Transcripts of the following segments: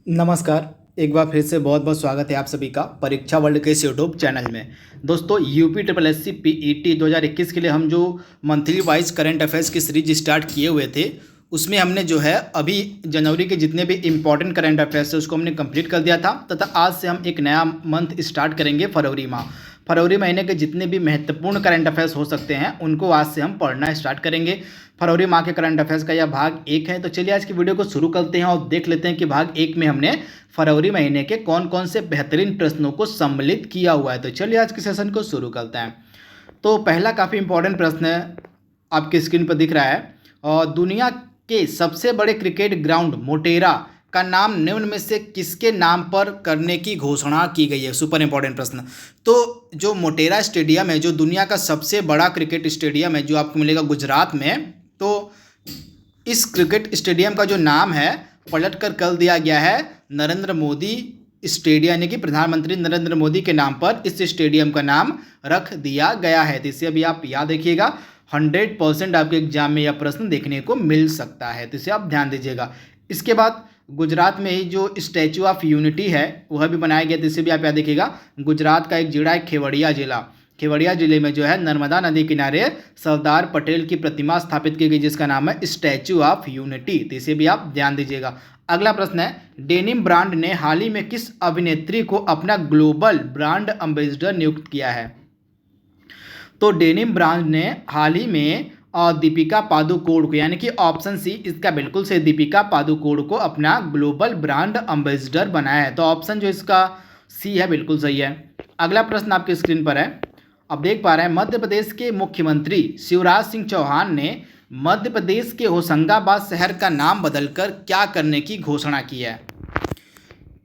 नमस्कार। एक बार फिर से बहुत बहुत स्वागत है आप सभी का परीक्षा वर्ल्ड के इस यूट्यूब चैनल में। दोस्तों, UP triple S C PET 2021 के लिए हम जो मंथली वाइज करंट अफेयर्स की सीरीज स्टार्ट किए हुए थे, उसमें हमने जो है अभी जनवरी के जितने भी इम्पोर्टेंट करंट अफेयर्स है उसको हमने कंप्लीट कर दिया था तथा आज से हम एक नया मंथ स्टार्ट करेंगे फरवरी माह। फरवरी महीने के जितने भी महत्वपूर्ण करंट अफेयर्स हो सकते हैं उनको आज से हम पढ़ना स्टार्ट करेंगे। फरवरी माह के करंट अफेयर्स का यह भाग 1 है। तो चलिए आज की वीडियो को शुरू करते हैं और देख लेते हैं कि भाग 1 में हमने फरवरी महीने के कौन कौन से बेहतरीन प्रश्नों को सम्मिलित किया हुआ है। तो चलिए आज के सेशन को शुरू करते हैं। तो पहला काफ़ी इंपॉर्टेंट प्रश्न है, आपकी स्क्रीन पर दिख रहा है। और दुनिया के सबसे बड़े क्रिकेट ग्राउंड मोटेरा का नाम निम्न में से किसके नाम पर करने की घोषणा की गई है। सुपर इंपॉर्टेंट प्रश्न। तो जो मोटेरा स्टेडियम है, जो दुनिया का सबसे बड़ा क्रिकेट स्टेडियम है, जो आपको मिलेगा गुजरात में, तो इस क्रिकेट स्टेडियम का जो नाम है पलट कर दिया गया है नरेंद्र मोदी स्टेडियम, यानी कि प्रधानमंत्री नरेंद्र मोदी के नाम पर इस स्टेडियम का नाम रख दिया गया है। तो इसे अभी आप याद रखिएगा, 100% आपके एग्जाम में यह प्रश्न देखने को मिल सकता है, तो इसे आप ध्यान दीजिएगा। इसके बाद गुजरात में ही जो स्टैचू ऑफ यूनिटी है वह भी बनाया गया, तो इसे भी आप याद रखिएगा। गुजरात का एक जिला है केवड़िया जिला, केवड़िया जिले में जो है नर्मदा नदी किनारे सरदार पटेल की प्रतिमा स्थापित की गई जिसका नाम है स्टैचू ऑफ यूनिटी, तो इसे भी आप ध्यान दीजिएगा। अगला प्रश्न है, डेनिम ब्रांड ने हाल ही में किस अभिनेत्री को अपना ग्लोबल ब्रांड एम्बेसडर नियुक्त किया है। तो डेनिम ब्रांड ने हाल ही में दीपिका पादुकोण को, यानी कि ऑप्शन सी इसका बिल्कुल से, दीपिका पादुकोण को अपना ग्लोबल ब्रांड एम्बेसडर बनाया है। तो ऑप्शन जो इसका सी है बिल्कुल सही है। अगला प्रश्न आपकी स्क्रीन पर है, अब देख पा रहे हैं, मध्य प्रदेश के मुख्यमंत्री शिवराज सिंह चौहान ने मध्य प्रदेश के होशंगाबाद शहर का नाम बदलकर क्या करने की घोषणा की है।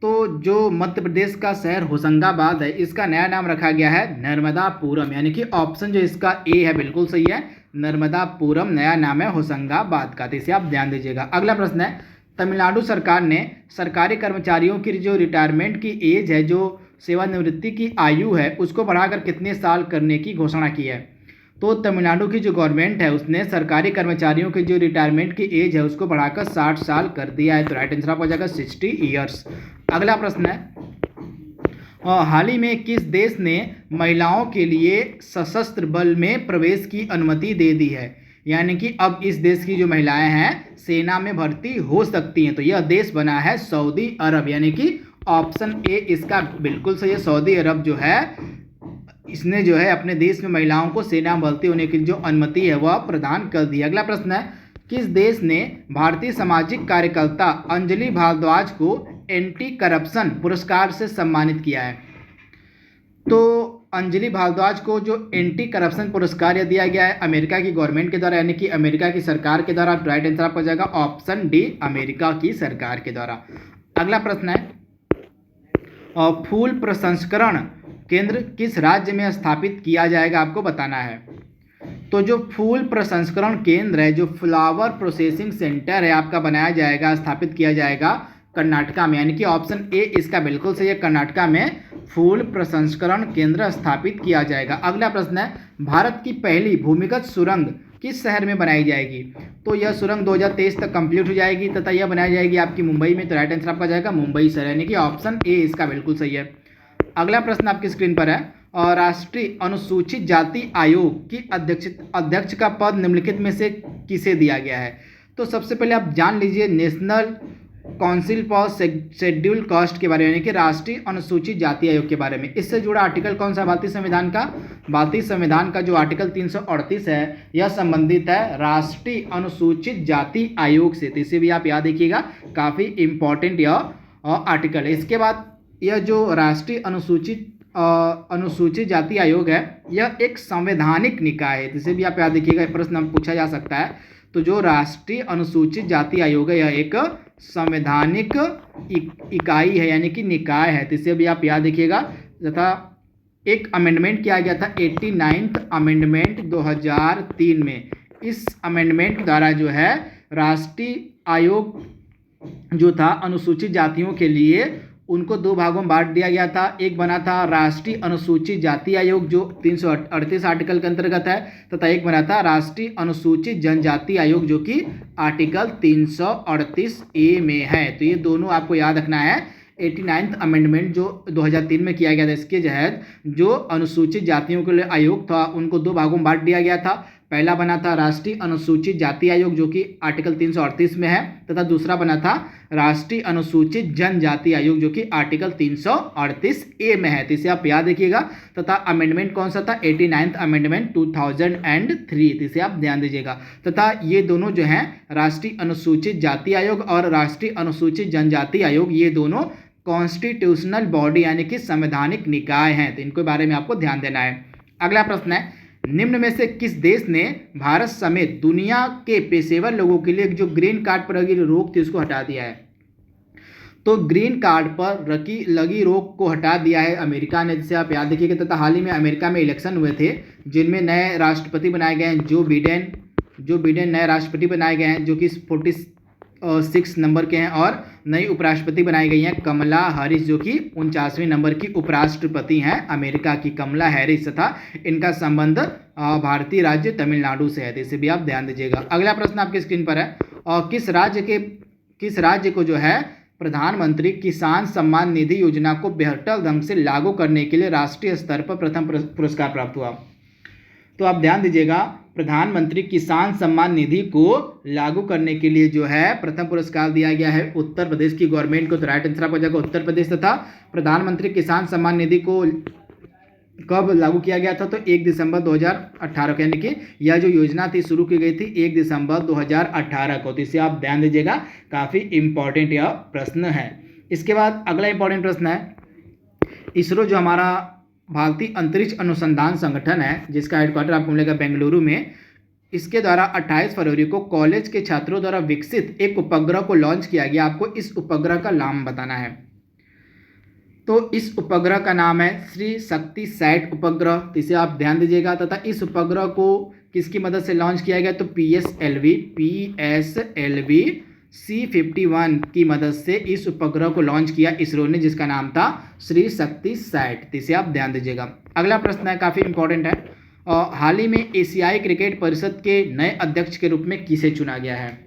तो जो मध्य प्रदेश का शहर होशंगाबाद है इसका नया नाम रखा गया है नर्मदापुरम, यानी कि ऑप्शन जो इसका ए है बिल्कुल सही है, नर्मदापुरम नया नाम है होशंगाबाद का, तो इसे आप ध्यान दीजिएगा। अगला प्रश्न है, तमिलनाडु सरकार ने सरकारी कर्मचारियों की जो रिटायरमेंट की एज है, जो सेवानिवृत्ति की आयु है, उसको बढ़ाकर कितने साल करने की घोषणा की है। तो तमिलनाडु की जो गवर्नमेंट है उसने सरकारी कर्मचारियों की जो रिटायरमेंट की एज है उसको बढ़ाकर 60 साल कर दिया है, तो राइट आंसर हो जाएगा 60 ईयर्स। अगला प्रश्न है, हाल ही में किस देश ने महिलाओं के लिए सशस्त्र बल में प्रवेश की अनुमति दे दी है, यानी कि अब इस देश की जो महिलाएं हैं सेना में भर्ती हो सकती हैं। तो यह देश बना है सऊदी अरब, यानी कि ऑप्शन ए इसका बिल्कुल सही है। सऊदी अरब जो है इसने जो है अपने देश में महिलाओं को सेना में भर्ती होने की जो अनुमति है वह प्रदान कर दी। अगला प्रश्न है, किस देश ने भारतीय सामाजिक कार्यकर्ता अंजलि भारद्वाज को एंटी करप्शन पुरस्कार से सम्मानित किया है। तो अंजलि भारद्वाज को जो एंटी करप्शन पुरस्कार दिया गया है अमेरिका की गवर्नमेंट के द्वारा, यानी कि अमेरिका की सरकार के द्वारा, राइट आंसर आपको हो जाएगा ऑप्शन डी अमेरिका की सरकार के द्वारा। अगला प्रश्न है, फूल प्रसंस्करण केंद्र किस राज्य में स्थापित किया जाएगा, आपको बताना है। तो जो फूल प्रसंस्करण केंद्र है, जो फ्लावर प्रोसेसिंग सेंटर है, आपका बनाया जाएगा, स्थापित किया जाएगा कर्नाटका में, यानी कि ऑप्शन ए इसका बिल्कुल सही है, कर्नाटका में फूल प्रसंस्करण केंद्र स्थापित किया जाएगा। अगला प्रश्न है, भारत की पहली भूमिगत सुरंग किस शहर में बनाई जाएगी। तो यह सुरंग 2023 तक कंप्लीट हो जाएगी तथा यह बनाई जाएगी आपकी मुंबई में, तो राइट आंसर आपका जाएगा मुंबई शहर, यानी कि ऑप्शन ए इसका बिल्कुल सही है। अगला प्रश्न आपकी स्क्रीन पर है, और राष्ट्रीय अनुसूचित जाति आयोग की अध्यक्ष का पद निम्नलिखित में से किसे दिया गया है। तो सबसे पहले आप जान लीजिए national council for schedule caste के बारे में, यानी कि राष्ट्रीय अनुसूचित जाति आयोग के बारे में। इससे जुड़ा आर्टिकल कौन सा भारतीय संविधान का, भारतीय संविधान का जो आर्टिकल 338 है यह संबंधित है राष्ट्रीय अनुसूचित जाति आयोग से, तो इसे भी आप याद रखिएगा, काफ़ी इंपॉर्टेंट यह आर्टिकल है। इसके बाद यह जो राष्ट्रीय अनुसूचित जाति आयोग है यह एक संवैधानिक निकाय है, इसे भी आप याद रखिएगा, प्रश्न पूछा जा सकता है। तो जो राष्ट्रीय अनुसूचित जाति आयोग है यह एक संवैधानिक इकाई है, यानी कि निकाय है, तो इसे भी आप याद रखिएगा। तथा एक अमेंडमेंट किया गया था 89th अमेंडमेंट 2003 में। इस अमेंडमेंट द्वारा जो है राष्ट्रीय आयोग जो था अनुसूचित जातियों के लिए उनको दो भागों में बांट दिया गया था। एक बना था राष्ट्रीय अनुसूचित जाति आयोग जो 338 आर्टिकल के अंतर्गत है, तथा एक बना था राष्ट्रीय अनुसूचित जनजाति आयोग जो कि आर्टिकल 338 ए में है। तो ये दोनों आपको याद रखना है। 89th अमेंडमेंट जो 2003 में किया गया था, इसके तहत जो अनुसूचित जातियों के लिए आयोग था उनको दो भागों में बांट दिया गया था। पहला बना था राष्ट्रीय अनुसूचित जाति आयोग जो कि आर्टिकल 338 में है, तथा दूसरा बना था राष्ट्रीय अनुसूचित जनजाति आयोग जो कि आर्टिकल 338 ए में है। तो इसे आप याद रखिएगा। तथा अमेंडमेंट कौन सा था? 89th amendment 2003। इसे आप ध्यान दीजिएगा। तथा ये दोनों जो हैं राष्ट्रीय अनुसूचित जाति आयोग और राष्ट्रीय अनुसूचित जनजाति आयोग, ये दोनों कॉन्स्टिट्यूशनल बॉडी यानी कि संवैधानिक निकाय हैं। तो इनके बारे में आपको ध्यान देना है। अगला प्रश्न है, निम्न में से किस देश ने भारत समेत दुनिया के पेशेवर लोगों के लिए जो ग्रीन कार्ड पर लगी रोक थी उसको हटा दिया है? तो ग्रीन कार्ड पर लगी रोक को हटा दिया है अमेरिका ने, जिसे आप याद रखिएगा। तथा हाल ही में अमेरिका में इलेक्शन हुए थे जिनमें नए राष्ट्रपति बनाए गए हैं। जो बिडेन नए राष्ट्रपति बनाए गए हैं जो कि 46 नंबर के हैं, और नई उपराष्ट्रपति बनाई गई हैं कमला हैरिस जो कि 49वें नंबर की उपराष्ट्रपति हैं अमेरिका की, कमला हैरिस। तथा इनका संबंध भारतीय राज्य तमिलनाडु से है। तो इसे भी आप ध्यान दीजिएगा। अगला प्रश्न आपकी स्क्रीन पर है, और किस राज्य को जो है प्रधानमंत्री किसान सम्मान निधि योजना को बेहतर ढंग से लागू करने के लिए राष्ट्रीय स्तर पर प्रथम पुरस्कार प्राप्त हुआ? तो आप ध्यान दीजिएगा, प्रधानमंत्री किसान सम्मान निधि को लागू करने के लिए जो है प्रथम पुरस्कार दिया गया है उत्तर प्रदेश की गवर्नमेंट को। तो राइट आंसर आपको जाएगा उत्तर प्रदेश। तथा प्रधानमंत्री किसान सम्मान निधि को कब लागू किया गया था? तो 1 दिसंबर 2018 को, यानी कि यह जो योजना थी शुरू की गई थी 1 दिसंबर 2018 को। तो इसे आप ध्यान दीजिएगा, काफ़ी इंपॉर्टेंट यह प्रश्न है। इसके बाद अगला इंपॉर्टेंट प्रश्न है, इसरो जो हमारा भारतीय अंतरिक्ष अनुसंधान संगठन है जिसका हेडक्वार्टर आपको मिलेगा बेंगलुरु में, इसके द्वारा 28 फरवरी को कॉलेज के छात्रों द्वारा विकसित एक उपग्रह को लॉन्च किया गया। आपको इस उपग्रह का नाम बताना है। तो इस उपग्रह का नाम है श्री शक्ति सैट उपग्रह। इसे आप ध्यान दीजिएगा। तथा इस उपग्रह को किसकी मदद से लॉन्च किया गया? तो PSLV C51 की मदद से इस उपग्रह को लॉन्च किया इसरो ने, जिसका नाम था श्री शक्ति सैट। इसे आप ध्यान दीजिएगा। अगला प्रश्न है, काफ़ी इंपॉर्टेंट है, और हाल ही में एशियाई क्रिकेट परिषद के नए अध्यक्ष के रूप में किसे चुना गया है?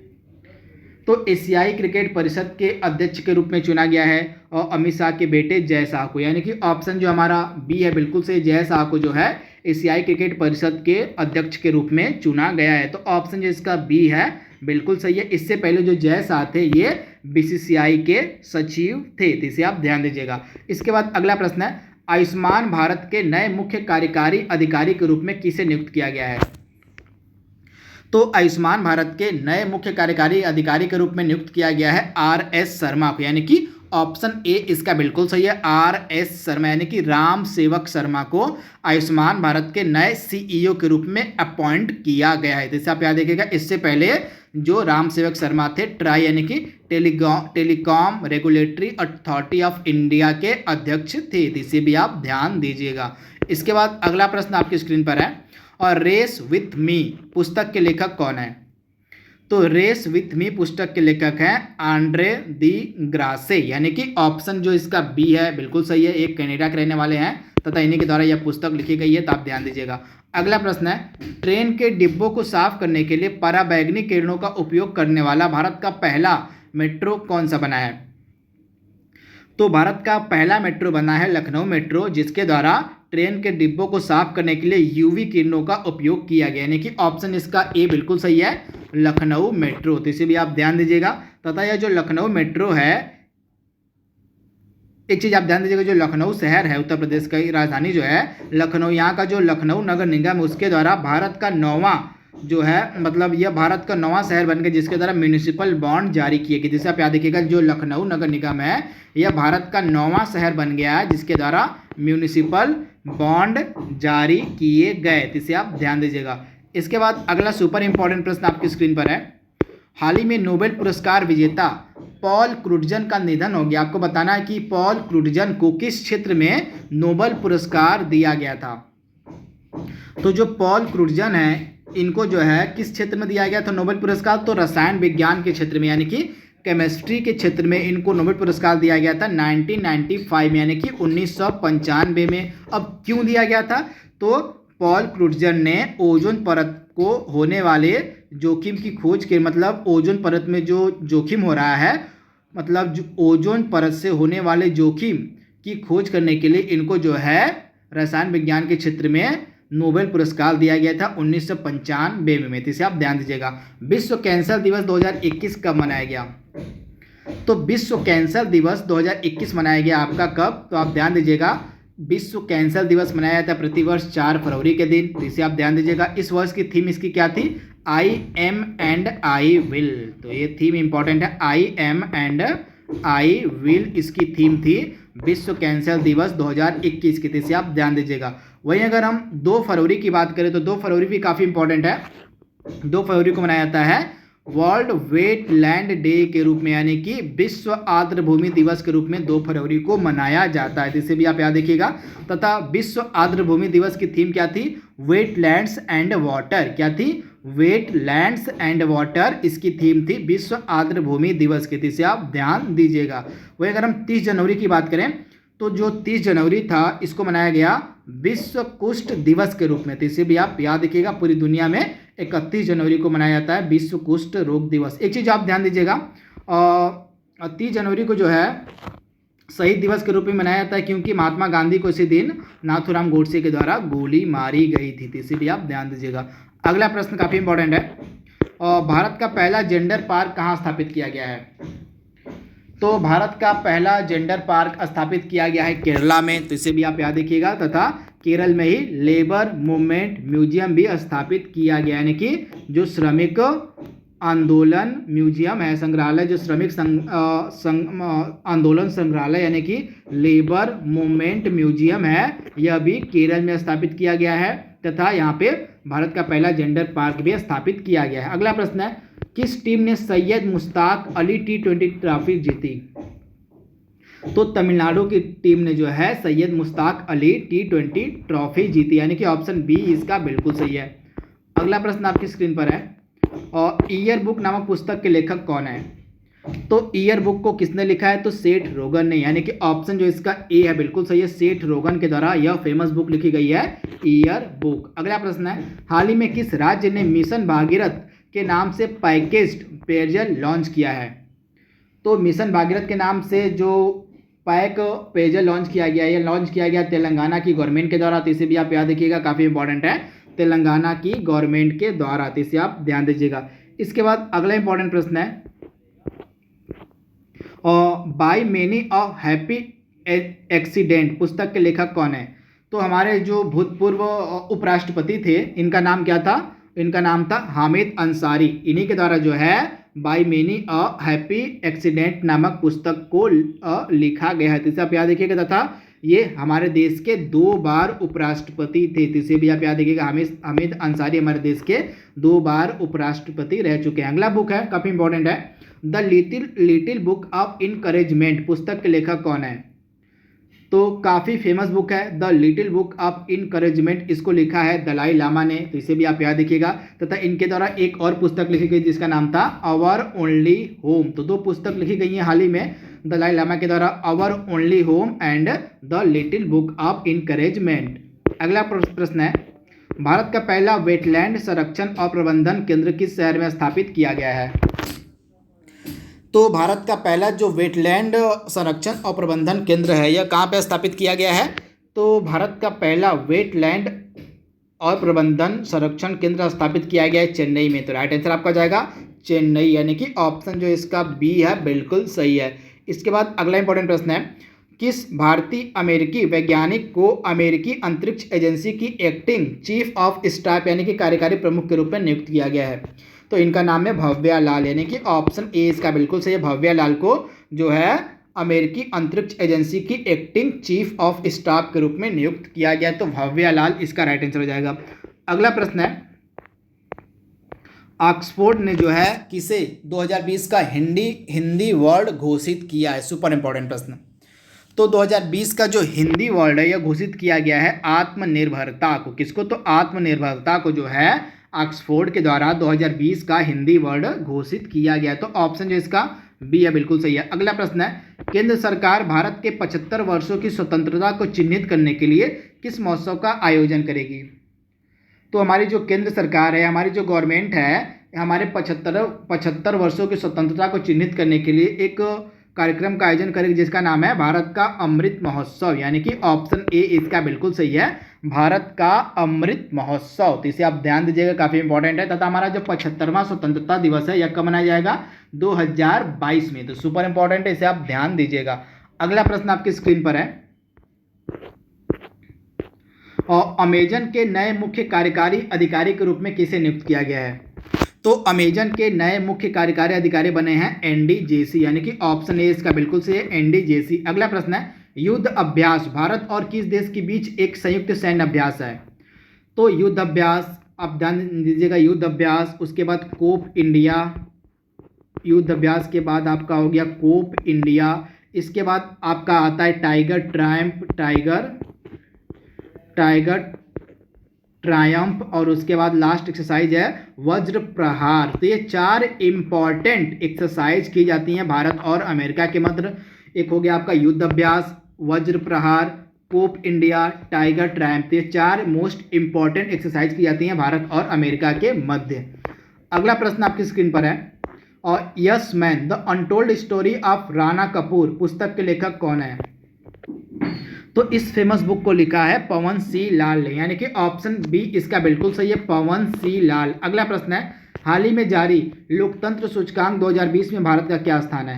तो एशियाई क्रिकेट परिषद के अध्यक्ष के रूप में चुना गया है और अमित शाह के बेटे जय शाह को, यानी कि ऑप्शन जो हमारा बी है बिल्कुल सही, जय शाह को जो है एशियाई क्रिकेट परिषद के अध्यक्ष के रूप में चुना गया है। तो ऑप्शन जो इसका बी है बिल्कुल सही है। इससे पहले जो जय शाह थे ये BCCI के सचिव थे। तो इसे आप ध्यान दीजिएगा। इसके बाद अगला प्रश्न है, आयुष्मान भारत के नए मुख्य कार्यकारी अधिकारी के रूप में किसे नियुक्त किया गया है? तो आयुष्मान भारत के नए मुख्य कार्यकारी अधिकारी के रूप में नियुक्त किया गया है RS शर्मा को, यानी कि ऑप्शन ए इसका बिल्कुल सही है। RS शर्मा यानी कि राम सेवक शर्मा को आयुष्मान भारत के नए CEO के रूप में अपॉइंट किया गया है। जैसे आप याद रखिएगा, इससे पहले जो राम सेवक शर्मा थे ट्राई यानी कि telecom regulatory authority of India के अध्यक्ष थे। इसे भी आप ध्यान दीजिएगा। इसके बाद अगला प्रश्न आपकी स्क्रीन पर है, और रेस विथ मी पुस्तक के लेखक कौन है? तो रेस विथ मी पुस्तक के लेखक हैं आंड्रे दी ग्रासे, यानी कि ऑप्शन जो इसका बी है बिल्कुल सही है। एक कनाडा के रहने वाले हैं तथा इन्हीं के द्वारा यह पुस्तक लिखी गई है। तो आप ध्यान दीजिएगा। अगला प्रश्न है, ट्रेन के डिब्बों को साफ करने के लिए पराबैंगनी किरणों का उपयोग करने वाला भारत का पहला मेट्रो कौन सा बना है? तो भारत का पहला मेट्रो बना है लखनऊ मेट्रो, जिसके द्वारा ट्रेन के डिब्बों को साफ करने के लिए UV किरणों का उपयोग किया गया, यानी कि ऑप्शन इसका ए बिल्कुल सही है, लखनऊ मेट्रो। तो इसे भी आप ध्यान दीजिएगा। तथा यह जो लखनऊ मेट्रो है, एक चीज़ आप ध्यान दीजिएगा, जो लखनऊ शहर है उत्तर प्रदेश की राजधानी जो है लखनऊ, यहाँ का जो लखनऊ नगर निगम उसके द्वारा भारत का 9वां जो है, मतलब यह भारत का 9वां शहर बन गया जिसके द्वारा म्यूनिसिपल बॉन्ड जारी किए गए। जिसे आप याद रखिएगा, जो लखनऊ नगर निगम है यह भारत का 9वां शहर बन गया है जिसके द्वारा म्यूनिसिपल बॉन्ड जारी किए गए। इसे आप ध्यान दीजिएगा। इसके बाद अगला सुपर इंपॉर्टेंट प्रश्न आपकी स्क्रीन पर है, हाल ही में नोबेल पुरस्कार विजेता पॉल क्रुटजन का निधन हो गया। आपको बताना है कि पॉल क्रुटजन को किस क्षेत्र में नोबेल पुरस्कार दिया गया था? तो जो पॉल क्रुटजन है इनको जो है किस क्षेत्र में दिया गया था नोबेल पुरस्कार? तो रसायन विज्ञान के क्षेत्र में, यानी कि केमिस्ट्री के क्षेत्र में इनको नोबेल पुरस्कार दिया गया था 1995 में, यानी कि 1995 में। अब क्यों दिया गया था? तो पॉल क्रुटजर ने ओजोन परत को होने वाले जोखिम की खोज के, मतलब ओजोन परत में जो जोखिम हो रहा है, मतलब जो ओजोन परत से होने वाले जोखिम की खोज करने के लिए इनको जो है रसायन विज्ञान के क्षेत्र में नोबेल पुरस्कार दिया गया था 1995 में। तो इसे आप ध्यान दीजिएगा। विश्व कैंसर दिवस 2021 कब मनाया गया? तो विश्व कैंसर दिवस 2021 मनाया गया आपका कब? तो आप ध्यान दीजिएगा, विश्व कैंसर दिवस मनाया जाता है प्रतिवर्ष 4 फरवरी के दिन। तो इसे आप ध्यान दीजिएगा। इस वर्ष की थीम इसकी क्या थी? I am and I will. तो ये थीम इंपॉर्टेंट है, I am and I will इसकी थीम थी विश्व कैंसर दिवस 2021 की। इसे आप ध्यान दीजिएगा। वहीं अगर हम 2 फरवरी की बात करें तो 2 फरवरी भी काफ़ी इंपॉर्टेंट है। 2 फरवरी को मनाया जाता है वर्ल्ड वेटलैंड डे के रूप में, यानी कि विश्व आर्द्र भूमि दिवस के रूप में 2 फरवरी को मनाया जाता है। इसे भी आप याद रखिएगा। तथा विश्व आर्द्र भूमि दिवस की थीम क्या थी? Wetlands and water. क्या थी? वेटलैंड्स एंड वाटर इसकी थीम थी विश्व आर्द्र भूमि दिवस की। इसे आप ध्यान दीजिएगा। वही अगर हम 30 जनवरी की बात करें तो जो 30 जनवरी था इसको मनाया गया विश्व कुष्ठ दिवस के रूप में। तो इसे भी आप याद रखिएगा। पूरी दुनिया में 31 जनवरी को मनाया जाता है विश्व कुष्ठ रोग दिवस। एक चीज़ आप ध्यान दीजिएगा, 30 जनवरी को जो है शहीद दिवस के रूप में मनाया जाता है, क्योंकि महात्मा गांधी को इसी दिन नाथूराम गोडसे के द्वारा गोली मारी गई थी। तो इसे भी आप ध्यान दीजिएगा। अगला प्रश्न काफ़ी इंपॉर्टेंट है, भारत का पहला जेंडर पार्क कहाँ स्थापित किया गया है? तो भारत का पहला जेंडर पार्क स्थापित किया गया है केरला में। तो इसे भी आप याद रखिएगा। तथा केरल में ही लेबर मूवमेंट म्यूजियम भी स्थापित किया गया, यानी कि जो श्रमिक आंदोलन म्यूजियम है, संग्रहालय, जो श्रमिक आंदोलन संग्रहालय यानी कि लेबर मूवमेंट म्यूजियम है, यह भी केरल में स्थापित किया गया है। तथा यहाँ पे भारत का पहला जेंडर पार्क भी स्थापित किया गया है। अगला प्रश्न है, किस टीम ने सैयद मुश्ताक अली T20 ट्रॉफी जीती? तो तमिलनाडु की टीम ने जो है सैयद मुश्ताक अली T20 ट्रॉफी जीती, यानी कि ऑप्शन बी इसका बिल्कुल सही है। अगला प्रश्न आपकी स्क्रीन पर है, और ईयर बुक नामक पुस्तक के लेखक कौन है? तो ईयर बुक को किसने लिखा है? तो सेठ रोगन ने, यानी कि ऑप्शन जो इसका ए है बिल्कुल सही है। सेठ रोगन के द्वारा यह फेमस बुक लिखी गई है ईयर बुक। अगला प्रश्न है, हाल ही में किस राज्य ने मिशन भागीरथ के नाम से पैकेज्ड पेयजल लॉन्च किया है? तो मिशन भागीरथ के नाम से जो पैक पेयजल लॉन्च किया गया है, यह लॉन्च किया गया तेलंगाना की गवर्नमेंट के द्वारा। तो इसे भी आप याद रखिएगा, काफ़ी इंपॉर्टेंट है, तेलंगाना की गवर्नमेंट के द्वारा। तो इसे आप ध्यान दीजिएगा। इसके बाद अगला इंपॉर्टेंट प्रश्न है, by many a happy accident पुस्तक के लेखक कौन है? तो हमारे जो भूतपूर्व उपराष्ट्रपति थे, इनका नाम क्या था? इनका नाम था हामिद अंसारी। इन्हीं के द्वारा जो है by many a happy accident नामक पुस्तक को लिखा गया है। इसे आप याद रखिएगा। तथा ये हमारे देश के 2 बार उपराष्ट्रपति थे। इसे भी आप याद रखिएगा, हामिद अंसारी हमारे देश के 2 बार उपराष्ट्रपति रह चुके हैं। अगला बुक है, काफ़ी इंपॉर्टेंट है, the little book of encouragement पुस्तक के लेखक कौन है? तो काफ़ी फेमस बुक है the little book of encouragement, इसको लिखा है दलाई लामा ने। तो इसे भी आप याद रखिएगा। तथा इनके द्वारा एक और पुस्तक लिखी गई जिसका नाम था आवर ओनली होम। तो 2 पुस्तक लिखी गई हैं हाल ही में दलाई लामा के द्वारा, our only home and the little book of encouragement. अगला प्रश्न है, भारत का पहला वेटलैंड संरक्षण और प्रबंधन केंद्र किस शहर में स्थापित किया गया है? तो भारत का पहला जो वेटलैंड संरक्षण और प्रबंधन केंद्र है, यह कहाँ पे स्थापित किया गया है? तो भारत का पहला वेटलैंड और प्रबंधन संरक्षण केंद्र स्थापित किया गया है चेन्नई में। तो राइट आंसर आपका जाएगा चेन्नई, यानी कि ऑप्शन जो इसका बी है बिल्कुल सही है। इसके बाद अगला इंपॉर्टेंट प्रश्न है, किस भारतीय अमेरिकी वैज्ञानिक को अमेरिकी अंतरिक्ष एजेंसी की एक्टिंग चीफ ऑफ स्टाफ यानी कि कार्यकारी प्रमुख के रूप में नियुक्त किया गया है? तो इनका नाम है भव्या लाल, यानी कि ऑप्शन ए इसका बिल्कुल सही है। भव्या लाल को जो है अमेरिकी अंतरिक्ष एजेंसी की एक्टिंग चीफ ऑफ स्टाफ के रूप में नियुक्त किया गया, तो भव्या लाल इसका राइट आंसर हो जाएगा। अगला प्रश्न है, ऑक्सफोर्ड ने जो है किसे 2020 का हिंदी वर्ड घोषित किया है? सुपर इंपॉर्टेंट प्रश्न। तो 2020 का जो हिंदी वर्ड है यह घोषित किया गया है आत्मनिर्भरता को। किसको? तो आत्मनिर्भरता को जो है ऑक्सफोर्ड के द्वारा 2020 का हिंदी वर्ड घोषित किया गया। तो ऑप्शन जो इसका बी है बिल्कुल सही है। अगला प्रश्न है, केंद्र सरकार भारत के 75 वर्षों की स्वतंत्रता को चिन्हित करने के लिए किस महोत्सव का आयोजन करेगी? तो हमारी जो केंद्र सरकार है, हमारी जो गवर्नमेंट है, हमारे 75 वर्षों की स्वतंत्रता को चिन्हित करने के लिए एक कार्यक्रम का आयोजन करेगी जिसका नाम है भारत का अमृत महोत्सव, यानी कि ऑप्शन ए इसका बिल्कुल सही है, भारत का अमृत महोत्सव। तो इसे आप ध्यान दीजिएगा, काफी इंपॉर्टेंट है। तथा हमारा जो 75वां स्वतंत्रता दिवस है यह कब मनाया जाएगा? 2022 में। तो सुपर इंपॉर्टेंट है, इसे आप ध्यान दीजिएगा। अगला प्रश्न आपकी स्क्रीन पर है, और अमेजन के नए मुख्य कार्यकारी अधिकारी के रूप में किसे नियुक्त किया गया है? तो अमेजन के नए मुख्य कार्यकारी अधिकारी बने हैं एनडीजेसी, यानी कि ऑप्शन ए इसका बिल्कुल सही है, एनडीजेसी। अगला प्रश्न है, युद्ध अभ्यास भारत और किस देश के बीच एक संयुक्त सैन्य अभ्यास है? तो युद्ध अभ्यास, आप ध्यान दीजिएगा, युद्ध अभ्यास, उसके बाद कोप इंडिया, युद्ध अभ्यास के बाद आपका हो गया कोप इंडिया, इसके बाद आपका आता है टाइगर ट्रायम्फ, टाइगर ट्रायम्फ, और उसके बाद लास्ट एक्सरसाइज है वज्र प्रहार। तो ये 4 इंपॉर्टेंट एक्सरसाइज की जाती हैं भारत और अमेरिका के मध्य। एक हो गया आपका युद्ध अभ्यास, वज्र प्रहार, कोप इंडिया, टाइगर ट्रायम्फ। ये 4 मोस्ट इंपॉर्टेंट एक्सरसाइज की जाती हैं भारत और अमेरिका के मध्य। अगला प्रश्न आपकी स्क्रीन पर है, और yes man the untold story of Rana Kapoor पुस्तक के लेखक कौन है? तो इस फेमस बुक को लिखा है पवन सी लाल ने, यानी कि ऑप्शन बी इसका बिल्कुल सही है, पवन सी लाल। अगला प्रश्न है, हाल ही में जारी लोकतंत्र सूचकांक 2020 में भारत का क्या स्थान है?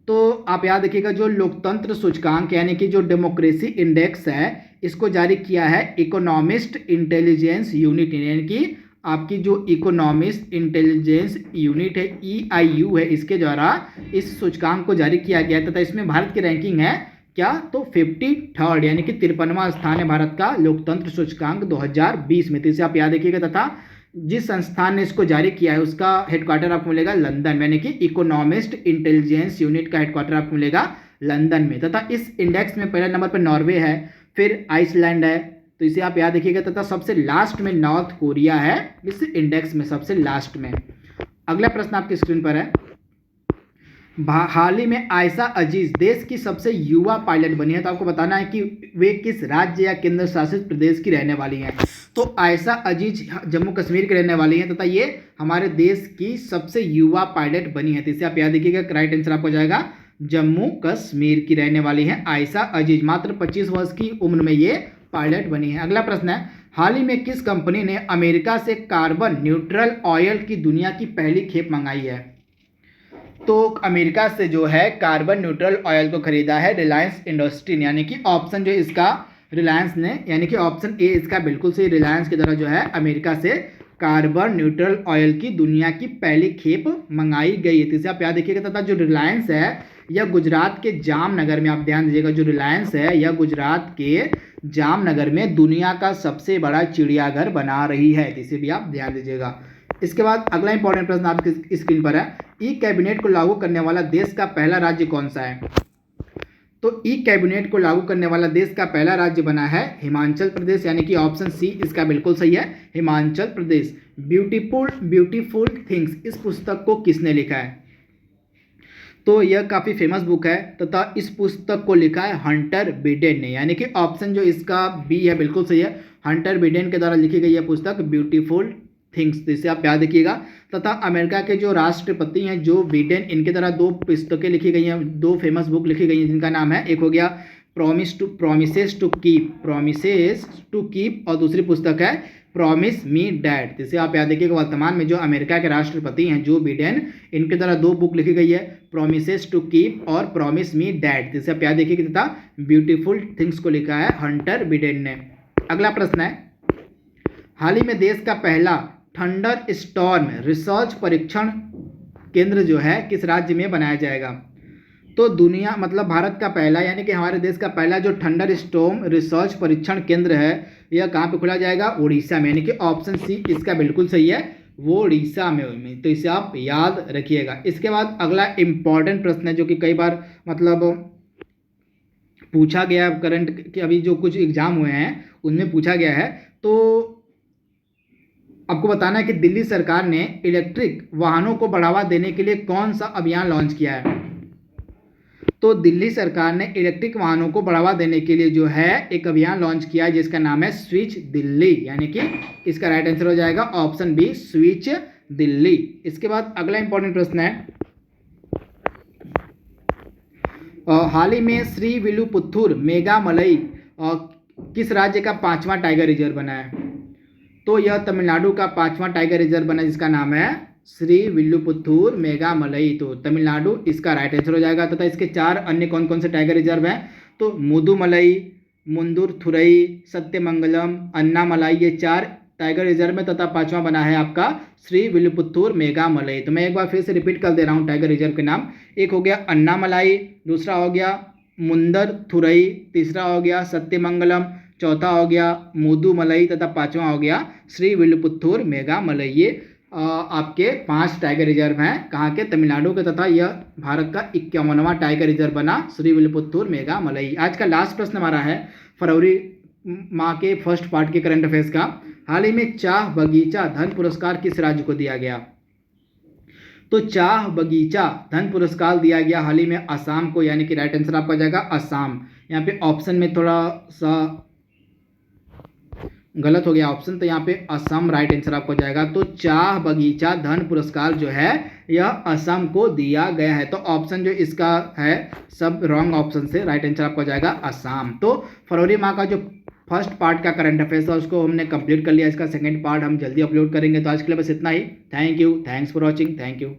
तो आप याद रखिएगा, जो लोकतंत्र सूचकांक यानी कि जो डेमोक्रेसी इंडेक्स है, इसको जारी किया है इकोनॉमिस्ट इंटेलिजेंस यूनिट, यानी कि आपकी जो इकोनॉमिस्ट इंटेलिजेंस यूनिट है, EIU है, इसके द्वारा इस सूचकांक को जारी किया गया है। तथा इसमें भारत की रैंकिंग है क्या? तो 53rd, यानी कि 53वां स्थान है भारत का लोकतंत्र सूचकांक 2020 में। तो इसे आप याद रखिएगा। तथा जिस संस्थान ने इसको जारी किया है उसका हेडक्वार्टर आपको मिलेगा लंदन में, यानी कि इकोनॉमिस्ट इंटेलिजेंस यूनिट का हेडक्वार्टर आपको मिलेगा लंदन में। तथा इस इंडेक्स में पहले नंबर पर नॉर्वे है, फिर आइसलैंड है, तो इसे आप याद रखिएगा। तथा सबसे लास्ट में नॉर्थ कोरिया है इस इंडेक्स में, सबसे लास्ट में। अगला प्रश्न आपकी स्क्रीन पर है, हाल ही में आयशा अजीज देश की सबसे युवा पायलट बनी है। तो आपको बताना है कि वे किस राज्य या केंद्र शासित प्रदेश की रहने वाली हैं। तो आयशा अजीज जम्मू कश्मीर की रहने वाली हैं, तथा ये हमारे देश की सबसे युवा पायलट बनी है। तो इसे आप याद रखिएगा, राइट आंसर आपको जाएगा जम्मू कश्मीर की रहने वाली हैं आयशा अजीज। मात्र 25 वर्ष की उम्र में ये पायलट बनी है। अगला प्रश्न है, हाल ही में किस कंपनी ने अमेरिका से कार्बन न्यूट्रल ऑयल की दुनिया की पहली खेप मंगाई है? तो अमेरिका से जो है कार्बन न्यूट्रल ऑयल को खरीदा है रिलायंस इंडस्ट्री, यानी कि ऑप्शन जो इसका रिलायंस ने, यानी कि ऑप्शन ए इसका बिल्कुल सही, रिलायंस की तरह जो है अमेरिका से कार्बन न्यूट्रल ऑयल की दुनिया की पहली खेप मंगाई गई है। तो इसे आप याद रखिएगा। तथा जो रिलायंस है यह गुजरात के जामनगर में, आप ध्यान दीजिएगा, जो रिलायंस है यह गुजरात के जामनगर में दुनिया का सबसे बड़ा चिड़ियाघर बना रही है। तो इसे भी आप ध्यान दीजिएगा। इसके बाद अगला इंपॉर्टेंट प्रश्न आपकी स्क्रीन पर है, ई कैबिनेट को लागू करने वाला देश का पहला राज्य कौन सा है? तो ई कैबिनेट को लागू करने वाला देश का पहला राज्य बना है हिमाचल प्रदेश, यानी कि ऑप्शन सी इसका बिल्कुल सही है, हिमाचल प्रदेश। ब्यूटीफुल थिंग्स इस पुस्तक को किसने लिखा है? तो यह काफ़ी फेमस बुक है, तथा इस पुस्तक को लिखा है हंटर बिडेन ने, यानी कि ऑप्शन जो इसका बी है बिल्कुल सही है, हंटर बिडेन के द्वारा लिखी गई यह पुस्तक ब्यूटीफुल थिंग्स। तो इसे आप याद रखिएगा। तथा अमेरिका के जो राष्ट्रपति हैं जो बिडेन, इनके द्वारा 2 पुस्तकें लिखी गई हैं, 2 फेमस बुक लिखी गई हैं, जिनका नाम है, एक हो गया प्रॉमिसेस टू कीप, और दूसरी पुस्तक है प्रॉमिस मी डैड। इसे आप याद रखिएगा। वर्तमान में जो अमेरिका के राष्ट्रपति हैं जो बिडेन, इनके द्वारा 2 बुक लिखी गई है, प्रॉमिसेस टू कीप और प्रॉमिस मी डैड। इसे आप याद रखिएगा। तथा ब्यूटीफुल थिंग्स को लिखा है हंटर बिडेन ने। अगला प्रश्न है, हाल ही में देश का पहला थंडर स्टॉर्म रिसर्च परीक्षण केंद्र जो है किस राज्य में बनाया जाएगा? तो दुनिया मतलब भारत का पहला, यानी कि हमारे देश का पहला जो थंडर स्टॉर्म रिसर्च परीक्षण केंद्र है यह कहाँ पे खोला जाएगा? उड़ीसा में, यानी कि ऑप्शन सी इसका बिल्कुल सही है, वो उड़ीसा में। तो इसे आप याद रखिएगा। इसके बाद अगला इंपॉर्टेंट प्रश्न है जो कि कई बार मतलब पूछा गया, करंट के अभी जो कुछ एग्जाम हुए हैं उनमें पूछा गया है। तो आपको बताना है कि दिल्ली सरकार ने इलेक्ट्रिक वाहनों को बढ़ावा देने के लिए कौन सा अभियान लॉन्च किया है। तो दिल्ली सरकार ने इलेक्ट्रिक वाहनों को बढ़ावा देने के लिए जो है एक अभियान लॉन्च किया है जिसका नाम है स्विच दिल्ली, यानी कि इसका राइट आंसर हो जाएगा ऑप्शन बी स्विच दिल्ली। इसके बाद अगला इंपॉर्टेंट प्रश्न है, हाल ही में श्री विल्लुपुत्तूर मेघामलई किस राज्य का 5वां टाइगर रिजर्व बना है। तो यह तमिलनाडु का 5वां टाइगर रिजर्व बना जिसका नाम है श्री विल्लुपुत्तूर मेघामलई। तो तमिलनाडु इसका राइट आंसर हो जाएगा। तथा इसके 4 अन्य कौन कौन से टाइगर रिजर्व हैं, तो मुदुमलई, मुंदुरथुरई, सत्यमंगलम, अन्नामलाई, ये 4 टाइगर रिजर्व में, तथा 5वां बना है आपका श्री विल्लुपुत्तूर मेघामलई। तो मैं एक बार फिर से रिपीट कर दे रहा हूँ टाइगर रिजर्व के नाम। एक हो गया अन्नामलाई, दूसरा हो गया मुंदरथुरई, तीसरा हो गया सत्यमंगलम, चौथा हो गया मुदुमलई, तथा 5वां हो गया श्री विल्लुपुत्तूर मेघामलई। ये आपके 5 टाइगर रिजर्व हैं कहाँ के, तमिलनाडु के। तथा यह भारत का 51वां टाइगर रिजर्व बना श्री विल्लुपुत्तूर मेघामलई। आज का लास्ट प्रश्न हमारा है फरवरी माह के फर्स्ट पार्ट के करंट अफेयर्स का। हाल ही में चाह बगीचा धन पुरस्कार किस राज्य को दिया गया। तो चाह बगीचा धन पुरस्कार दिया गया हाल ही में असम को, यानी कि राइट आंसर आपका जाएगा असम। यहाँ पे ऑप्शन में थोड़ा सा गलत हो गया ऑप्शन, तो यहाँ पे असम राइट आंसर आपको जाएगा। तो चाह बगीचा धन पुरस्कार जो है यह असम को दिया गया है। तो ऑप्शन जो इसका है सब रॉन्ग ऑप्शन से, राइट आंसर आपको जाएगा असम। तो फरवरी माह का जो फर्स्ट पार्ट का करंट अफेयर्स था उसको हमने कंप्लीट कर लिया। इसका सेकंड पार्ट हम जल्दी अपलोड करेंगे। तो आज के लिए बस इतना ही। Thank you, thanks for watching, thank you.